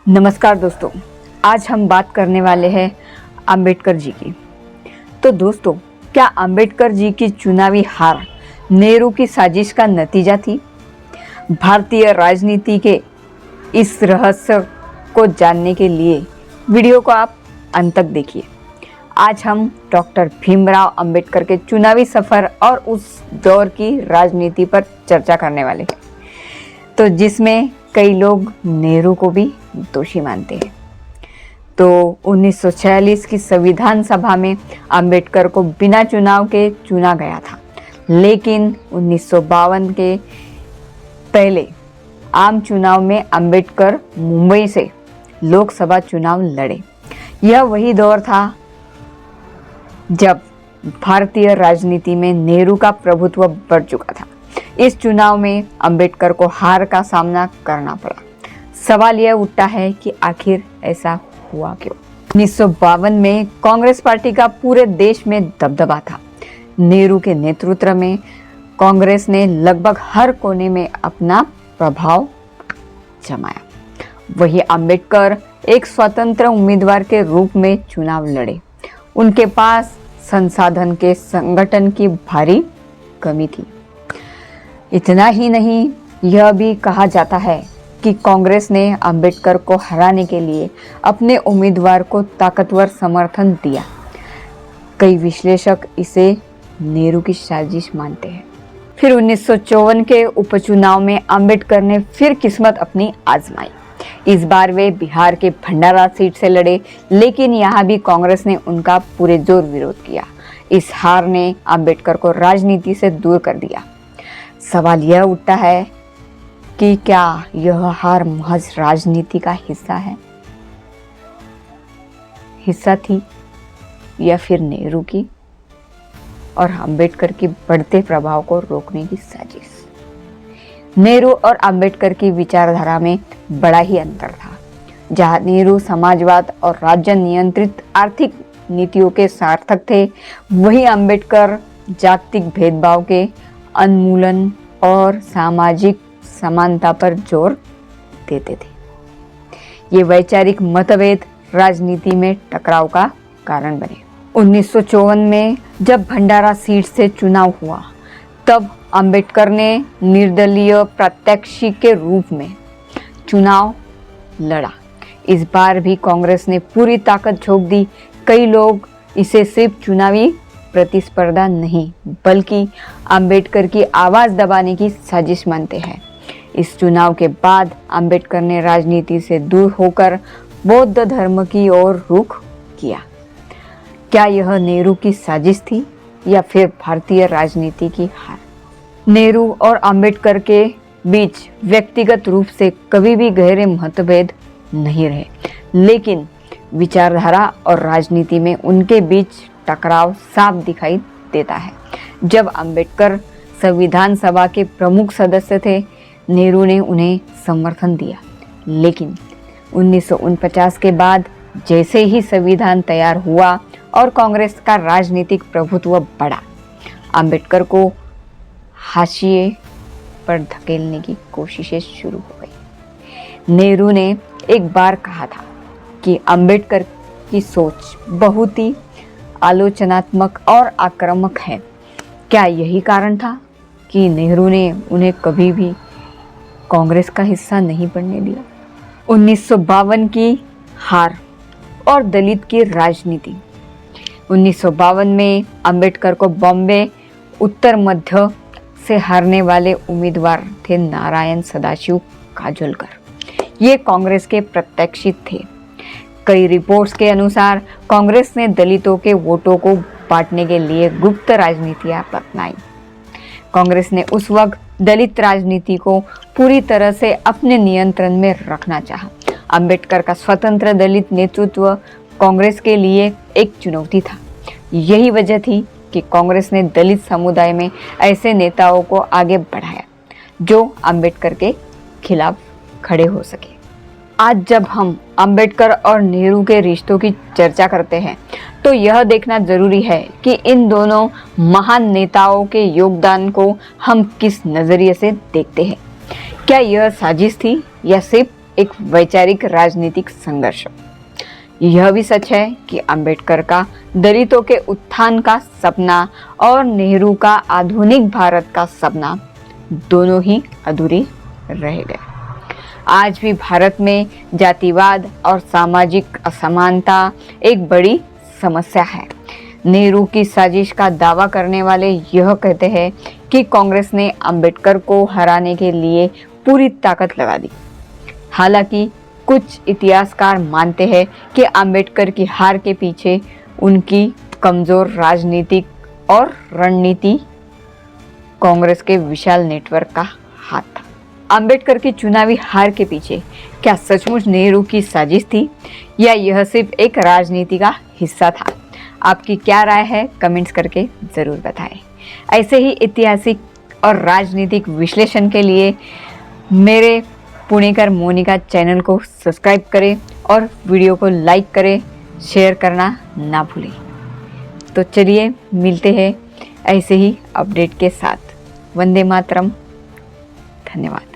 नमस्कार दोस्तों, आज हम बात करने वाले हैं अंबेडकर जी की। तो दोस्तों, क्या अंबेडकर जी की चुनावी हार नेहरू की साजिश का नतीजा थी? भारतीय राजनीति के इस रहस्य को जानने के लिए वीडियो को आप अंत तक देखिए। आज हम डॉक्टर भीमराव अंबेडकर के चुनावी सफर और उस दौर की राजनीति पर चर्चा करने वाले हैं, तो जिसमें कई लोग नेहरू को भी दोषी मानते हैं। तो 1946 की संविधान सभा में अंबेडकर को बिना चुनाव के चुना गया था, लेकिन 1952 के पहले आम चुनाव में अंबेडकर मुंबई से लोकसभा चुनाव लड़े। यह वही दौर था जब भारतीय राजनीति में नेहरू का प्रभुत्व बढ़ चुका था। इस चुनाव में अंबेडकर को हार का सामना करना पड़ा। सवाल यह उठता है कि आखिर ऐसा हुआ क्यों? 1952 में कांग्रेस पार्टी का पूरे देश में दबदबा था। नेहरू के नेतृत्व में कांग्रेस ने लगभग हर कोने में अपना प्रभाव जमाया। वही अंबेडकर एक स्वतंत्र उम्मीदवार के रूप में चुनाव लड़े। उनके पास संसाधन के संगठन की भारी कमी थी। इतना ही नहीं, यह भी कहा जाता है कि कांग्रेस ने अंबेडकर को हराने के लिए अपने उम्मीदवार को ताकतवर समर्थन दिया। कई विश्लेषक इसे नेहरू की साजिश मानते हैं। फिर 1954 के उपचुनाव में अंबेडकर ने फिर किस्मत अपनी आजमाई। इस बार वे बिहार के भंडारा सीट से लड़े, लेकिन यहाँ भी कांग्रेस ने उनका पूरे जोर विरोध किया। इस हार ने अंबेडकर को राजनीति से दूर कर दिया। सवाल यह उठता है कि क्या यह हार महज राजनीति का हिस्सा थी या फिर नेहरू की और अंबेडकर की बढ़ते प्रभाव को रोकने की साजिश? नेहरू और अंबेडकर की विचारधारा में बड़ा ही अंतर था। जहां नेहरू समाजवाद और राज्य नियंत्रित आर्थिक नीतियों के सार्थक थे, वहीं अंबेडकर जागतिक भेदभाव के उन्मूलन और सामाजिक समानता पर जोर देते थे। ये वैचारिक मतभेद राजनीति में टकराव का कारण बने। 1954 में जब भंडारा सीट से चुनाव हुआ, तब अंबेडकर ने निर्दलीय प्रत्याशी के रूप में चुनाव लड़ा। इस बार भी कांग्रेस ने पूरी ताकत झोंक दी। कई लोग इसे सिर्फ चुनावी प्रतिस्पर्धा नहीं, बल्कि अंबेडकर की आवाज दबाने की साजिश मानते हैं। इस चुनाव के बाद अंबेडकर ने राजनीति से दूर होकर बौद्ध धर्म की ओर रुख किया। क्या यह नेहरू की साजिश थी या फिर भारतीय राजनीति की हार? नेहरू और अंबेडकर के बीच व्यक्तिगत रूप से कभी भी गहरे मतभेद नहीं रहे, लेकिन विचारधारा और राजनीति में उनके बीच टकराव साफ दिखाई देता है। जब अंबेडकर संविधान सभा के प्रमुख सदस्य थे, नेहरू ने उन्हें समर्थन दिया, लेकिन 1949 के बाद जैसे ही संविधान तैयार हुआ और कांग्रेस का राजनीतिक प्रभुत्व बढ़ा, अंबेडकर को हाशिए पर धकेलने की कोशिशें शुरू हो गई। नेहरू ने एक बार कहा था कि अंबेडकर की सोच बहुत ही आलोचनात्मक और आक्रामक है। क्या यही कारण था कि नेहरू ने उन्हें कभी भी कांग्रेस का हिस्सा नहीं बनने दिया? 1952 की हार और दलित की राजनीति। 1952 में अंबेडकर को बॉम्बे उत्तर मध्य से हारने वाले उम्मीदवार थे नारायण सदाशिव काजोलकर। ये कांग्रेस के प्रत्याशी थे। कई रिपोर्ट्स के अनुसार कांग्रेस ने दलितों के वोटों को बांटने के लिए गुप्त राजनीतियां अपनाई। कांग्रेस ने उस वक्त दलित राजनीति को पूरी तरह से अपने नियंत्रण में रखना चाहा। अंबेडकर का स्वतंत्र दलित नेतृत्व कांग्रेस के लिए एक चुनौती था। यही वजह थी कि कांग्रेस ने दलित समुदाय में ऐसे नेताओं को आगे बढ़ाया जो अंबेडकर के खिलाफ खड़े हो सके। आज जब हम अंबेडकर और नेहरू के रिश्तों की चर्चा करते हैं, तो यह देखना जरूरी है कि इन दोनों महान नेताओं के योगदान को हम किस नजरिए से देखते हैं। क्या यह साजिश थी या सिर्फ एक वैचारिक राजनीतिक संघर्ष। यह भी सच है कि अंबेडकर का दलितों के उत्थान का सपना और नेहरू का आधुनिक भारत का सपना दोनों ही अधूरे रह गए। आज भी भारत में जातिवाद और सामाजिक असमानता एक बड़ी समस्या है। नेहरू की साजिश का दावा करने वाले यह कहते हैं कि कांग्रेस ने अंबेडकर को हराने के लिए पूरी ताकत लगा दी। हालांकि कुछ इतिहासकार मानते हैं कि अंबेडकर की हार के पीछे उनकी कमजोर राजनीतिक और रणनीति कांग्रेस के विशाल नेटवर्क का हाथ था। अंबेडकर की चुनावी हार के पीछे क्या सचमुच नेहरू की साजिश थी या यह सिर्फ एक राजनीति का हिस्सा था? आपकी क्या राय है कमेंट्स करके ज़रूर बताएं। ऐसे ही ऐतिहासिक और राजनीतिक विश्लेषण के लिए मेरे पुणेकर मोनिका चैनल को सब्सक्राइब करें और वीडियो को लाइक करें, शेयर करना ना भूलें। तो चलिए मिलते हैं ऐसे ही अपडेट के साथ। वंदे मातरम। धन्यवाद।